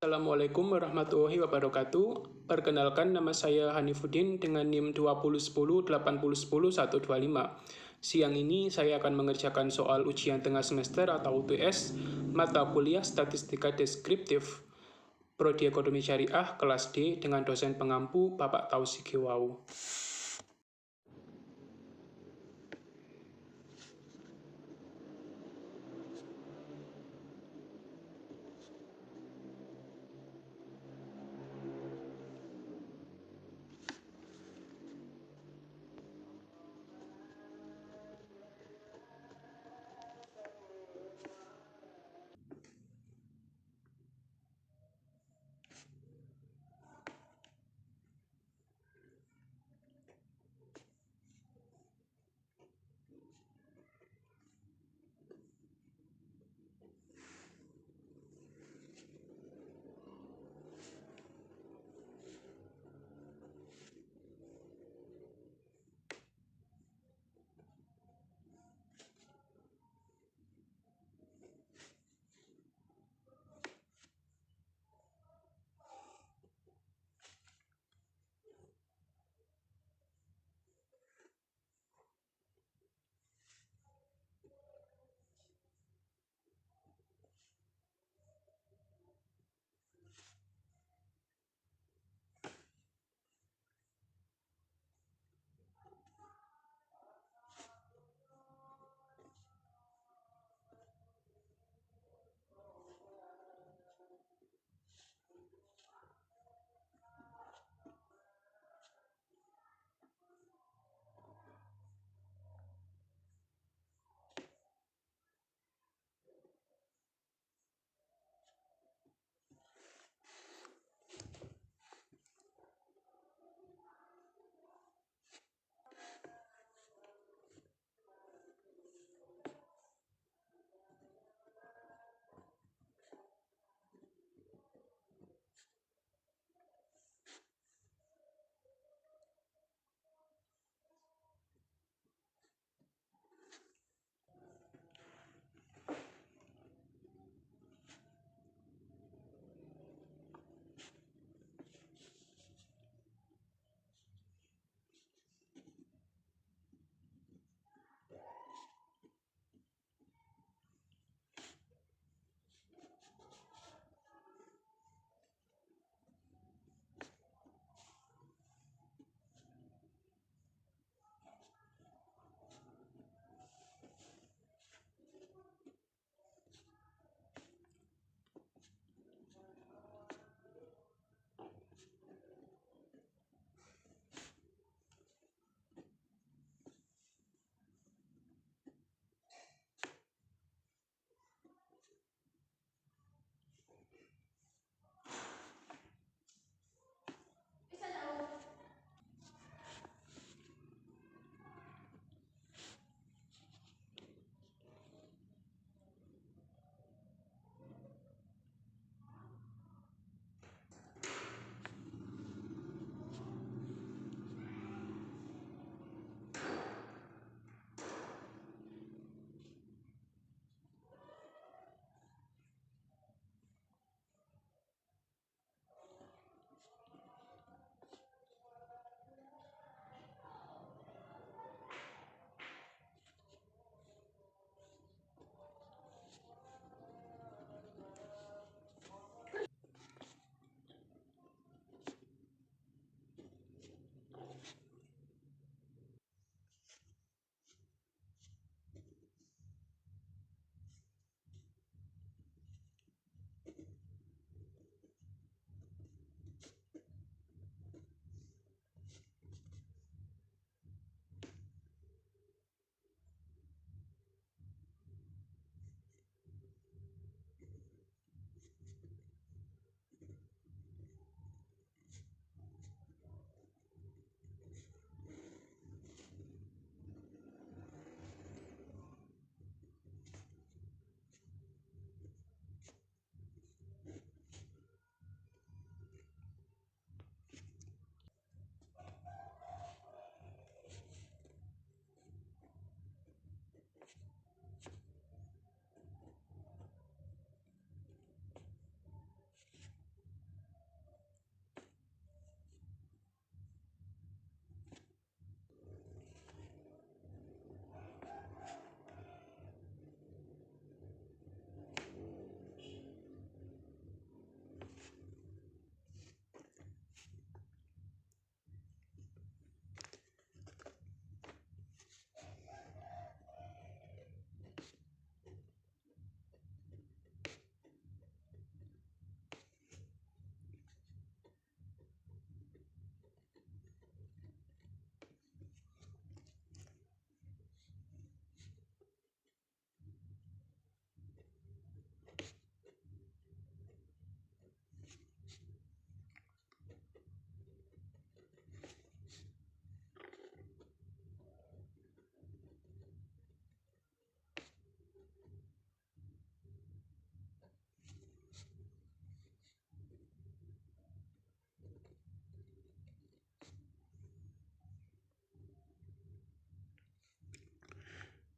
Assalamualaikum warahmatullahi wabarakatuh. Perkenalkan, nama saya Hanifuddin dengan NIM 201080100125. Siang ini saya akan mengerjakan soal ujian tengah semester atau UTS mata kuliah Statistika Deskriptif Prodi Ekonomi Syariah kelas D dengan dosen pengampu Bapak Tausik Hewau.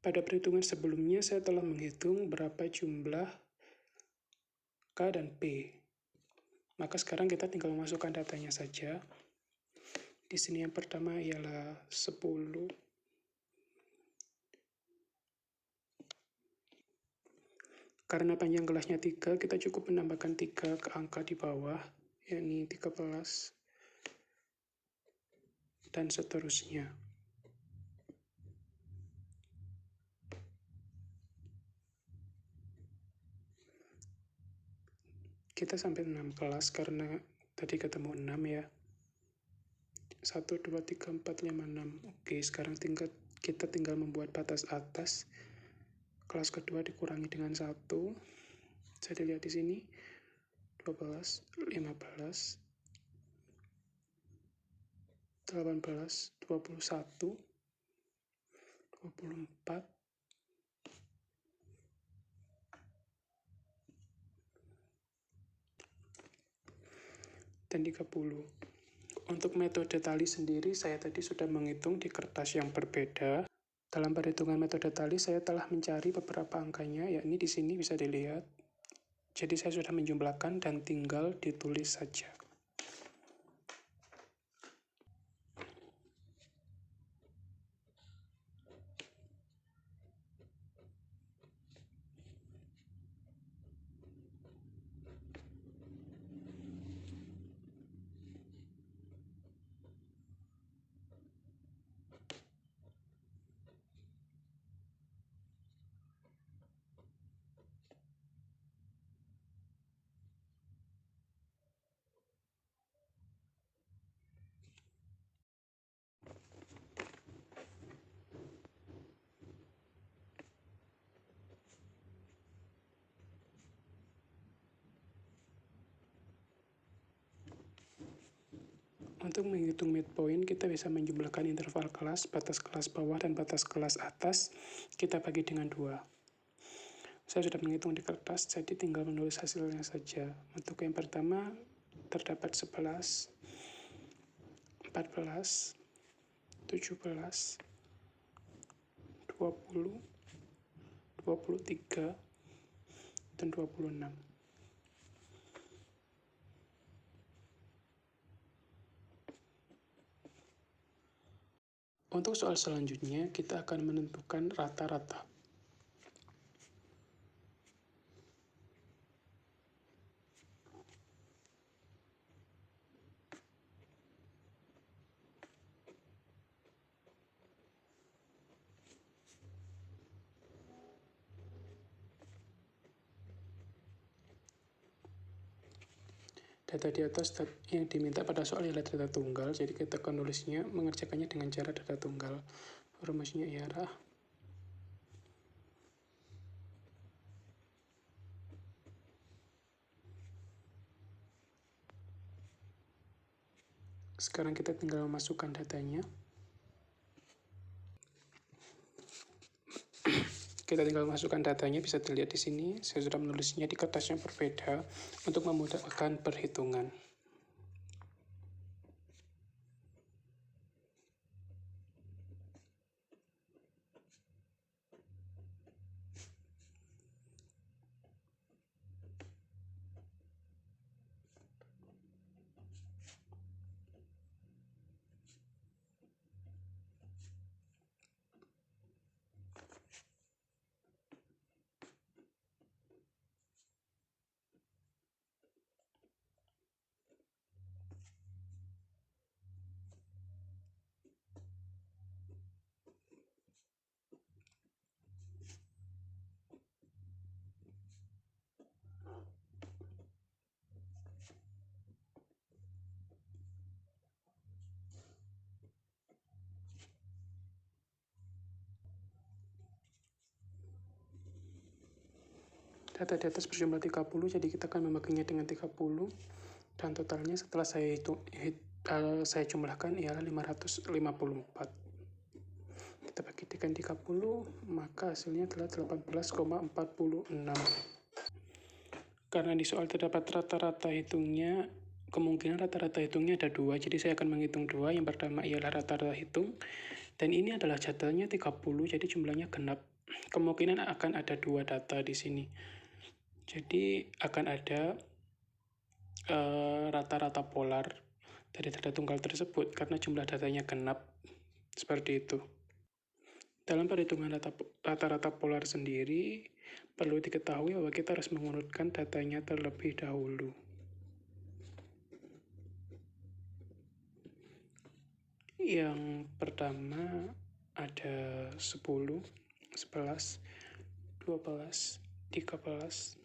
Pada perhitungan sebelumnya, saya telah menghitung berapa jumlah K dan P. Maka sekarang kita tinggal memasukkan datanya saja. Di sini yang pertama ialah 10. Karena panjang kelasnya 3, kita cukup menambahkan 3 ke angka di bawah, yakni 13, dan seterusnya. Kita sampai 16 karena tadi ketemu 6 ya. 1, 2, 3, 4, 5, 6. Oke, sekarang kita tinggal membuat batas atas. Kelas kedua dikurangi dengan 1. Saya dilihat di sini. 12, 15, 18, 21, 24, dan 30. Untuk metode tali sendiri, saya tadi sudah menghitung di kertas yang berbeda. Dalam perhitungan metode tali, saya telah mencari beberapa angkanya, yakni di sini bisa dilihat. Jadi saya sudah menjumlahkan dan tinggal ditulis saja. Untuk menghitung midpoint, kita bisa menjumlahkan interval kelas, batas kelas bawah, dan batas kelas atas. Kita bagi dengan 2. Saya sudah menghitung di kertas, jadi tinggal menulis hasilnya saja. Untuk yang pertama, terdapat 11, 14, 17, 20, 23, dan 26. Untuk soal selanjutnya, kita akan menentukan rata-rata. Data di atas yang diminta pada soal ialah data tunggal, jadi kita akan nulisnya mengerjakannya dengan cara data tunggal. Rumusnya ialah sekarang kita tinggal memasukkan datanya. Kita tinggal masukkan datanya, bisa dilihat di sini. Saya sudah menulisnya di kertas yang berbeda untuk memudahkan perhitungan. Data di atas berjumlah 30, jadi kita akan membaginya dengan 30. Dan totalnya setelah saya jumlahkan ialah 554. Kita bagi dengan 30, maka hasilnya adalah 18,46. Karena di soal terdapat rata-rata hitungnya, kemungkinan rata-rata hitungnya ada 2, jadi saya akan menghitung 2. Yang pertama ialah rata-rata hitung, dan ini adalah jadwalnya 30, jadi jumlahnya genap. kemungkinan akan ada dua data di sini. Jadi akan ada rata-rata polar dari data tunggal tersebut karena jumlah datanya genap, seperti itu. Dalam perhitungan rata-rata polar sendiri, perlu diketahui bahwa kita harus mengurutkan datanya terlebih dahulu. Yang pertama ada 10, 11, 12, 13,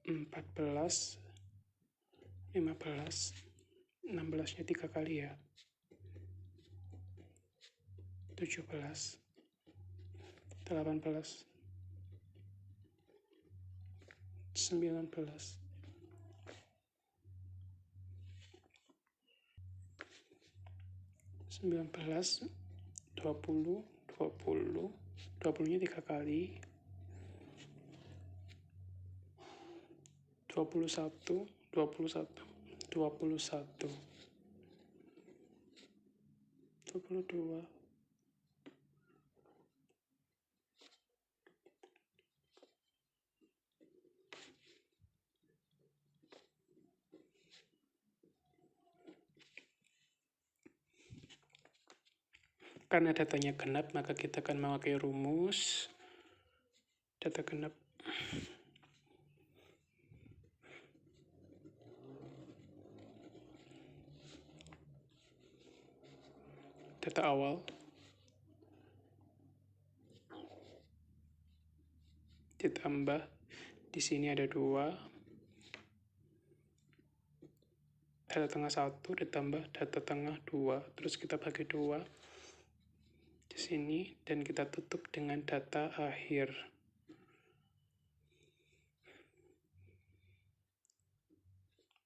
14, 15, 16-nya 3 kali ya, 17, 18, 19, 20, 20-nya 3 kali, 21, 22, karena datanya genap, maka kita akan memakai rumus data genap. Data awal ditambah, di sini ada 2, data tengah 1 ditambah data tengah 2, terus kita bagi 2 di sini, dan kita tutup dengan data akhir.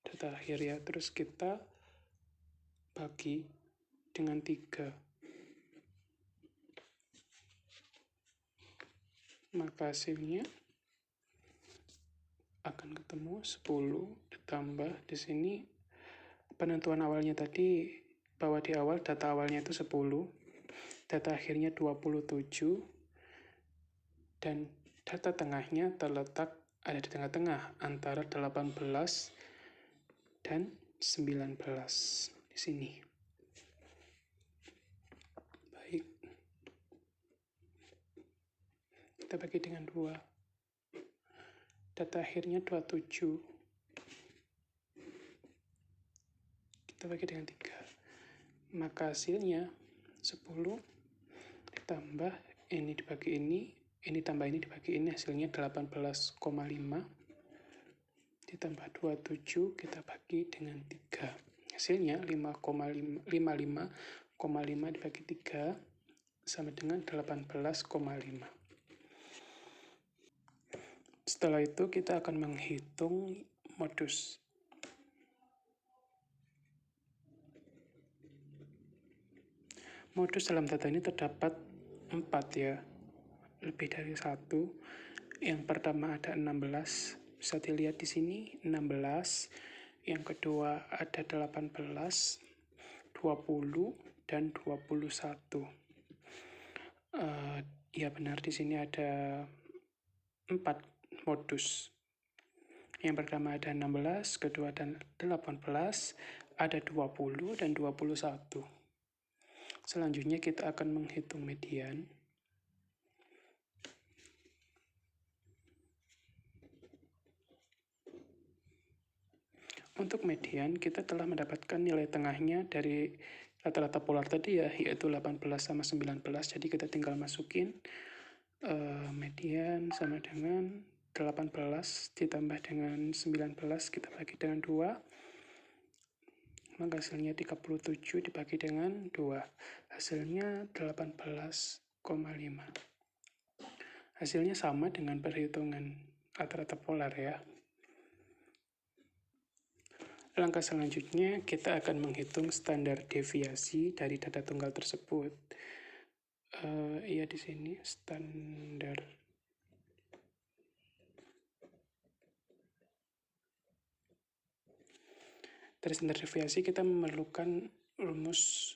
Data akhir ya, terus kita bagi dengan 3. Maka hasilnya akan ketemu 10 ditambah di sini penentuan awalnya tadi, bahwa di awal data awalnya itu 10, data akhirnya 27, dan data tengahnya terletak ada di tengah-tengah antara 18 dan 19 di sini. Baik. Kita bagi dengan 2. Data akhirnya 27. Kita bagi dengan 3. Maka hasilnya 10 ditambah ini dibagi ini tambah ini dibagi ini, hasilnya 18,5 ditambah 27 kita bagi dengan 3. Hasilnya 55,5 dibagi 3 sama dengan 18,5. Setelah itu kita akan menghitung modus. Modus dalam data ini terdapat 4 ya, lebih dari 1. Yang pertama ada 16, bisa dilihat di sini 16. Yang kedua ada 18, 20, dan 21. Ya benar, di sini ada 4 modus. Yang pertama ada 16, kedua ada 18, ada 20, dan 21. Selanjutnya kita akan menghitung median. Untuk median, kita telah mendapatkan nilai tengahnya dari rata-rata polar tadi ya, yaitu 18 sama 19. Jadi kita tinggal masukin median sama dengan 18 ditambah dengan 19, kita bagi dengan 2. Maka hasilnya 37 dibagi dengan 2. Hasilnya 18,5. Hasilnya sama dengan perhitungan rata-rata polar ya. Langkah selanjutnya, kita akan menghitung standar deviasi dari data tunggal tersebut. Iya di sini standar. Dari standar deviasi kita memerlukan rumus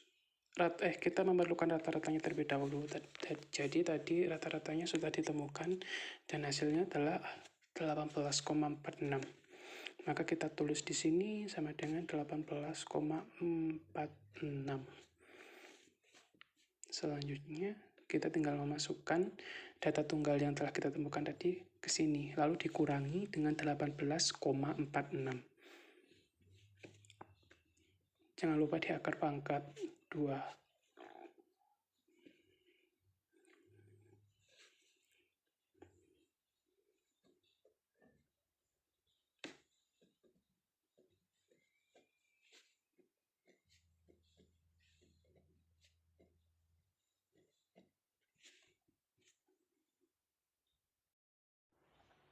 kita memerlukan rata-ratanya terlebih dahulu. Jadi tadi rata-ratanya sudah ditemukan dan hasilnya adalah 18,46. Maka kita tulis di sini sama dengan 18,46. Selanjutnya kita tinggal memasukkan data tunggal yang telah kita temukan tadi ke sini, lalu dikurangi dengan 18,46. Jangan lupa di akar pangkat 2.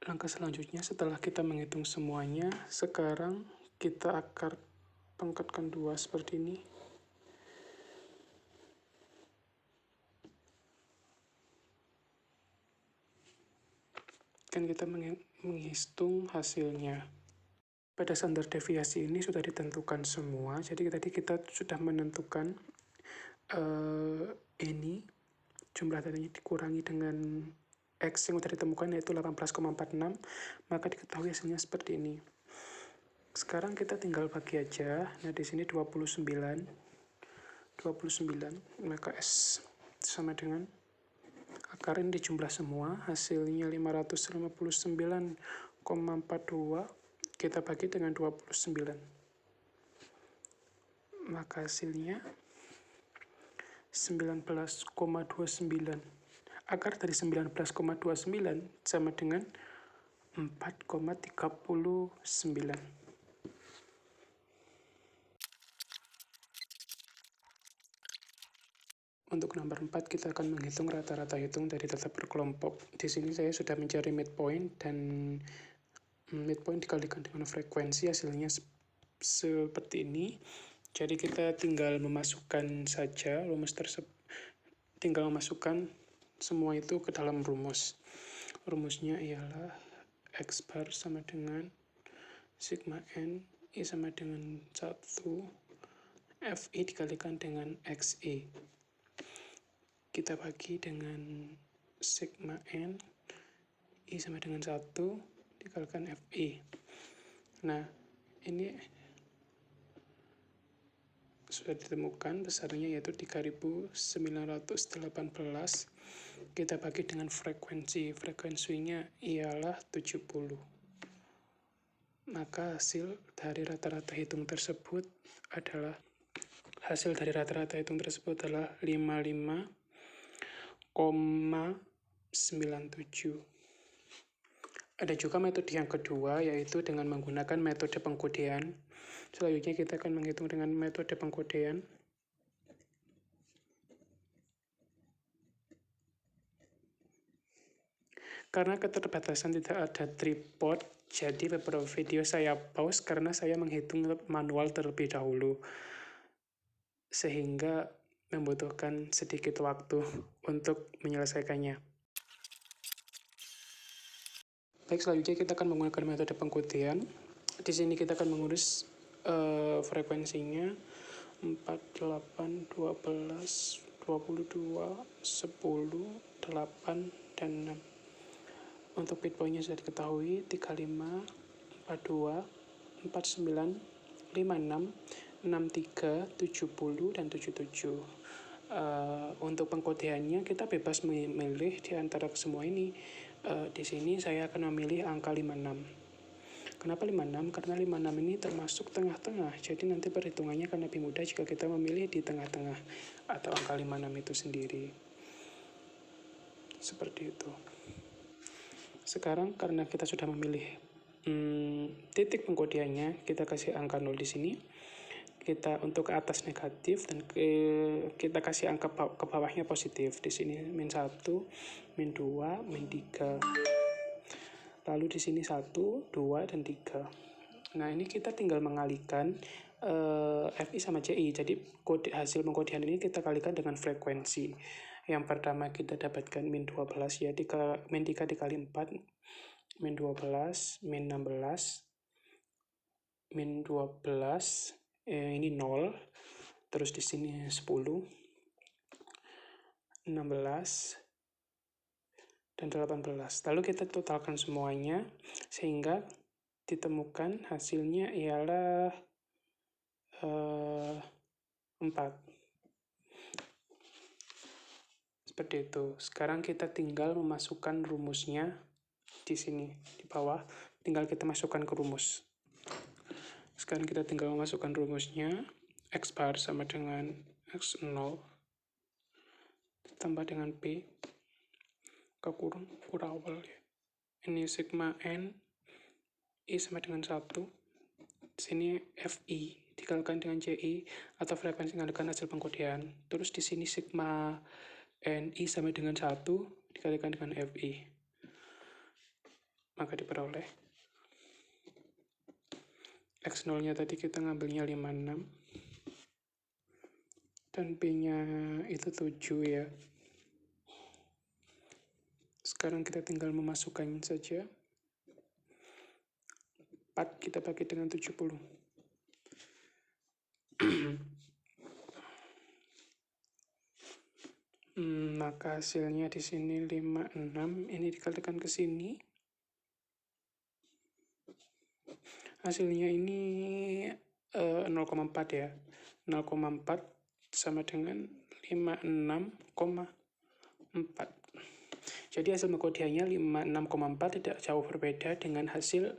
Langkah selanjutnya setelah kita menghitung semuanya, sekarang kita akar pangkatkan 2 seperti ini. Kan kita menghitung hasilnya. Pada standar deviasi ini sudah ditentukan semua, jadi tadi kita sudah menentukan ini, jumlah datanya dikurangi dengan X yang sudah ditemukan yaitu 18,46, maka diketahui hasilnya seperti ini. Sekarang kita tinggal bagi aja. Nah, di sini 29, maka S sama dengan akar ini dijumlah semua, hasilnya 559,42, kita bagi dengan 29. Maka hasilnya 19,29. Akar dari 19,29 sama dengan 4,39. Untuk nomor 4, kita akan menghitung rata-rata hitung dari data berkelompok. Di sini saya sudah mencari midpoint, dan midpoint dikalikan dengan frekuensi, hasilnya seperti ini. Jadi kita tinggal memasukkan saja rumus tersebut, tinggal memasukkan semua itu ke dalam rumus. Rumusnya ialah X bar sama dengan sigma N, I sama dengan 1, FI dikalikan dengan XI. Kita bagi dengan sigma N, I sama dengan 1, dikalikan FI. Nah, ini sudah ditemukan besarnya yaitu 3.918. Kita bagi dengan frekuensinya ialah 70. Maka hasil dari rata-rata hitung tersebut adalah 55,97. Ada juga metode yang kedua, yaitu dengan menggunakan metode pengkodean. Selanjutnya kita akan menghitung dengan metode pengkodean. Karena keterbatasan tidak ada tripod, jadi beberapa video saya pause karena saya menghitung manual terlebih dahulu, sehingga membutuhkan sedikit waktu untuk menyelesaikannya. Baik, selanjutnya kita akan menggunakan metode pengkodean. Di sini kita akan mengurus frekuensinya 48, 12, 22, 10, 8, dan 6. Untuk midpointnya sudah diketahui 35, 42, 49, 56, 63, 70, dan 77. Untuk pengkodeannya kita bebas memilih di antara semua ini. Di sini saya akan memilih angka 56. Kenapa 56? Karena 56 ini termasuk tengah-tengah, jadi nanti perhitungannya akan lebih mudah jika kita memilih di tengah-tengah atau angka 56 itu sendiri. Seperti itu. Sekarang karena kita sudah memilih titik pengkodeannya, kita kasih angka 0 di sini. Kita untuk ke atas negatif, dan kita kasih angka ke bawahnya positif. Di sini min 1, min 2, min 3. Lalu di sini 1, 2, dan 3. Nah, ini kita tinggal mengalihkan FI sama CI. Jadi hasil pengkodean ini kita kalikan dengan frekuensi. Yang pertama kita dapatkan min 12, ya min 3 dikali 4, min 12, min 16, min 12, ini 0, terus di sini 10, 16, dan 18. Lalu kita totalkan semuanya, sehingga ditemukan hasilnya ialah 4. Seperti itu. Sekarang kita tinggal memasukkan rumusnya di sini, di bawah. Tinggal kita masukkan ke rumus. Sekarang kita tinggal memasukkan rumusnya. X bar sama dengan X0 ditambah dengan P kekurung kurawal ya. Ini sigma N, I sama dengan 1. Di sini Fi dikalikan dengan Ci atau frekuensi mengandalkan hasil pengkodean. Terus di sini sigma Ni sama dengan 1 dikalikan dengan Fi. Maka diperoleh X0-nya tadi kita ngambilnya 56 dan P-nya itu 7 ya. Sekarang kita tinggal memasukkan saja. 4 kita bagi dengan 70. Maka hasilnya di sini 56, ini dikalikan ke sini. Hasilnya ini 0,4 ya. 0,4 sama dengan 56,4. Jadi hasil pengkodeannya 56,4 tidak jauh berbeda dengan hasil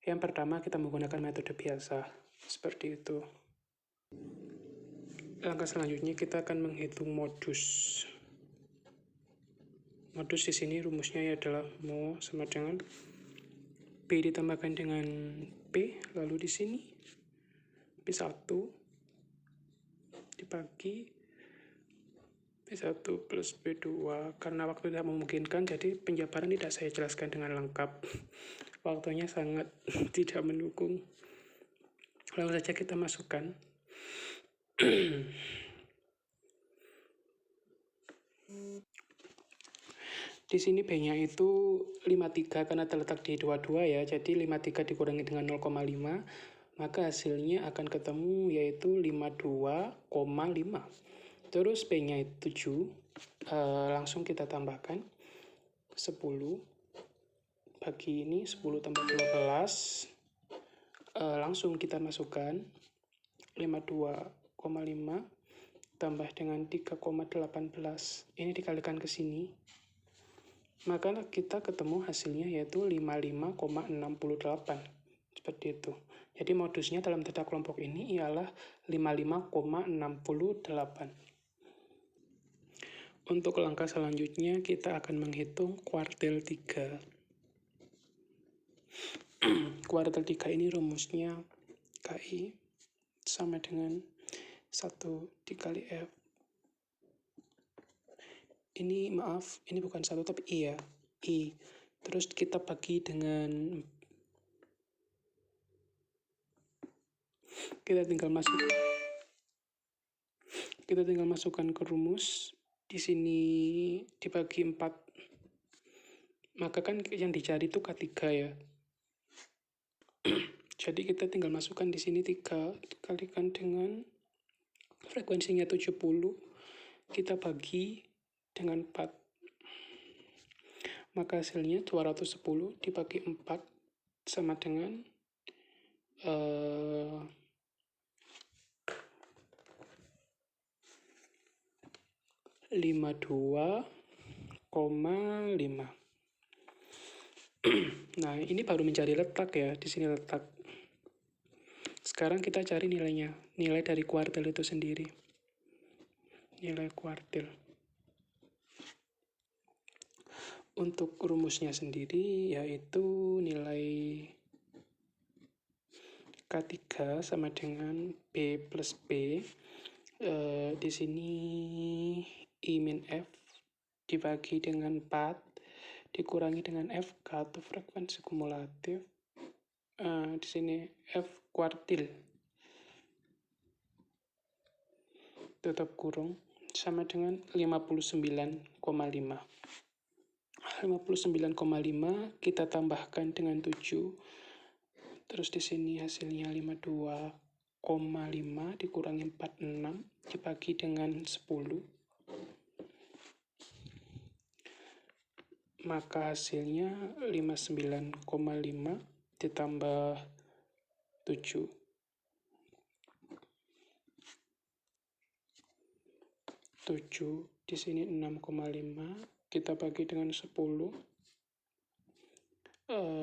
yang pertama kita menggunakan metode biasa. Seperti itu. Langkah selanjutnya kita akan menghitung modus. Modus di sini rumusnya adalah Mo sama dengan P ditambahkan dengan P, lalu di sini P1 dibagi P1 plus P2. Karena waktu tidak memungkinkan, jadi penjabaran tidak saya jelaskan dengan lengkap. Waktunya sangat tidak mendukung. Langsung saja kita masukkan. Di sini B-nya itu 53 karena terletak di 22 ya. Jadi 53 dikurangi dengan 0,5, maka hasilnya akan ketemu yaitu 52,5. Terus P-nya itu 7. Langsung kita tambahkan 10 bagi ini 10 tambah 12. Langsung kita masukkan 52,5 tambah dengan 3,18. Ini dikalikan ke sini. Maka kita ketemu hasilnya yaitu 55,68. Seperti itu. Jadi modusnya dalam tata kelompok ini ialah 55,68. Untuk langkah selanjutnya kita akan menghitung kuartil 3. Kuartil 3 ini rumusnya KI sama dengan 1 dikali F. Ini maaf, ini bukan 1 tapi I ya. I. Terus kita bagi dengan, kita tinggal masukkan ke rumus. Di sini dibagi 4. Maka kan yang dicari itu K3 ya. Jadi kita tinggal masukkan di sini 3 dikalikan dengan frekuensinya 70. Kita bagi dengan 4. Maka hasilnya 210 dibagi 4 sama dengan 52,5. Nah, ini baru mencari letak ya, di sini letak. Sekarang kita cari nilainya, nilai dari kuartil itu sendiri. Nilai kuartil. Untuk rumusnya sendiri yaitu nilai K3 sama dengan B plus B. Di sini I min F dibagi dengan 4 dikurangi dengan FK atau frekuensi kumulatif. Di sini F kuartil tutup kurung sama dengan 59,5. 59,5 kita tambahkan dengan 7. Terus di sini hasilnya 52,5. dikurangi 46 dibagi dengan 10, maka hasilnya 59,5 ditambah 7. 7 di sini 6,5 kita bagi dengan 10,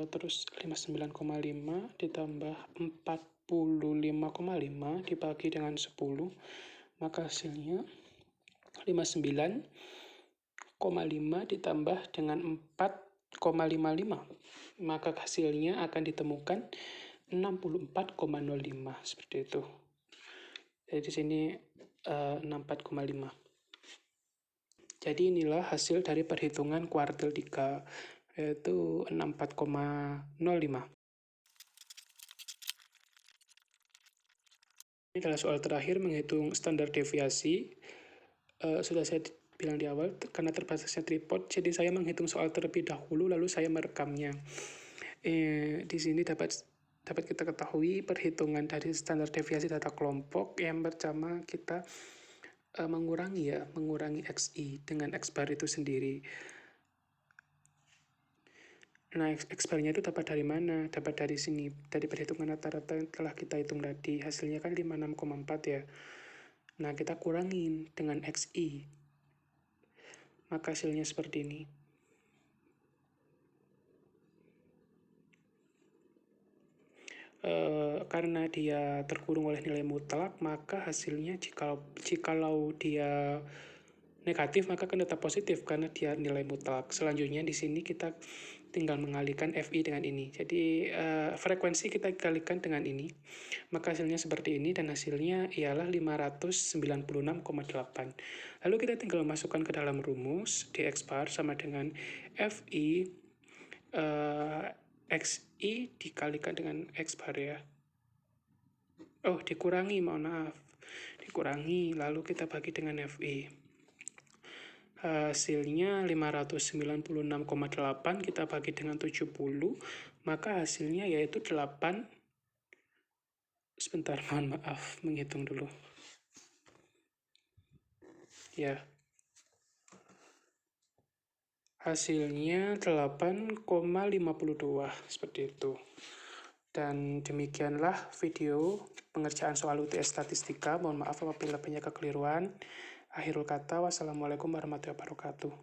terus 59,5 ditambah 45,5 dibagi dengan 10, maka hasilnya 59,5 ditambah dengan 4,55, maka hasilnya akan ditemukan 64,05, seperti itu. Jadi di sini 64,5. Jadi inilah hasil dari perhitungan kuartil 3, yaitu 64,05. Ini adalah soal terakhir menghitung standar deviasi. Sudah saya bilang di awal, karena terbatasnya tripod, jadi saya menghitung soal terlebih dahulu, lalu saya merekamnya. Di sini dapat kita ketahui perhitungan dari standar deviasi data kelompok. Yang pertama kita mengurangi XI dengan X bar itu sendiri. Nah, X barnya itu dapat dari mana? Dapat dari sini, dari perhitungan rata-rata yang telah kita hitung tadi. Hasilnya kan 56,4 ya. Nah, kita kurangin dengan XI. Maka hasilnya seperti ini. Karena dia terkurung oleh nilai mutlak, maka hasilnya jikalau dia negatif, maka akan tetap positif karena dia nilai mutlak. Selanjutnya di sini kita tinggal mengalihkan FI dengan ini. Jadi frekuensi kita kalikan dengan ini, maka hasilnya seperti ini, dan hasilnya ialah 596,8. Lalu kita tinggal masukkan ke dalam rumus, dx bar sama dengan FI XI dikalikan dengan X bar ya. Dikurangi, dikurangi, lalu kita bagi dengan FI. Hasilnya 596,8 kita bagi dengan 70, maka hasilnya yaitu 8. Sebentar, mohon maaf, menghitung dulu. Ya. Hasilnya 8,52, seperti itu. Dan demikianlah video pengerjaan soal UTS statistika. Mohon maaf apabila banyak kekeliruan. Akhirul kata, wassalamualaikum warahmatullahi wabarakatuh.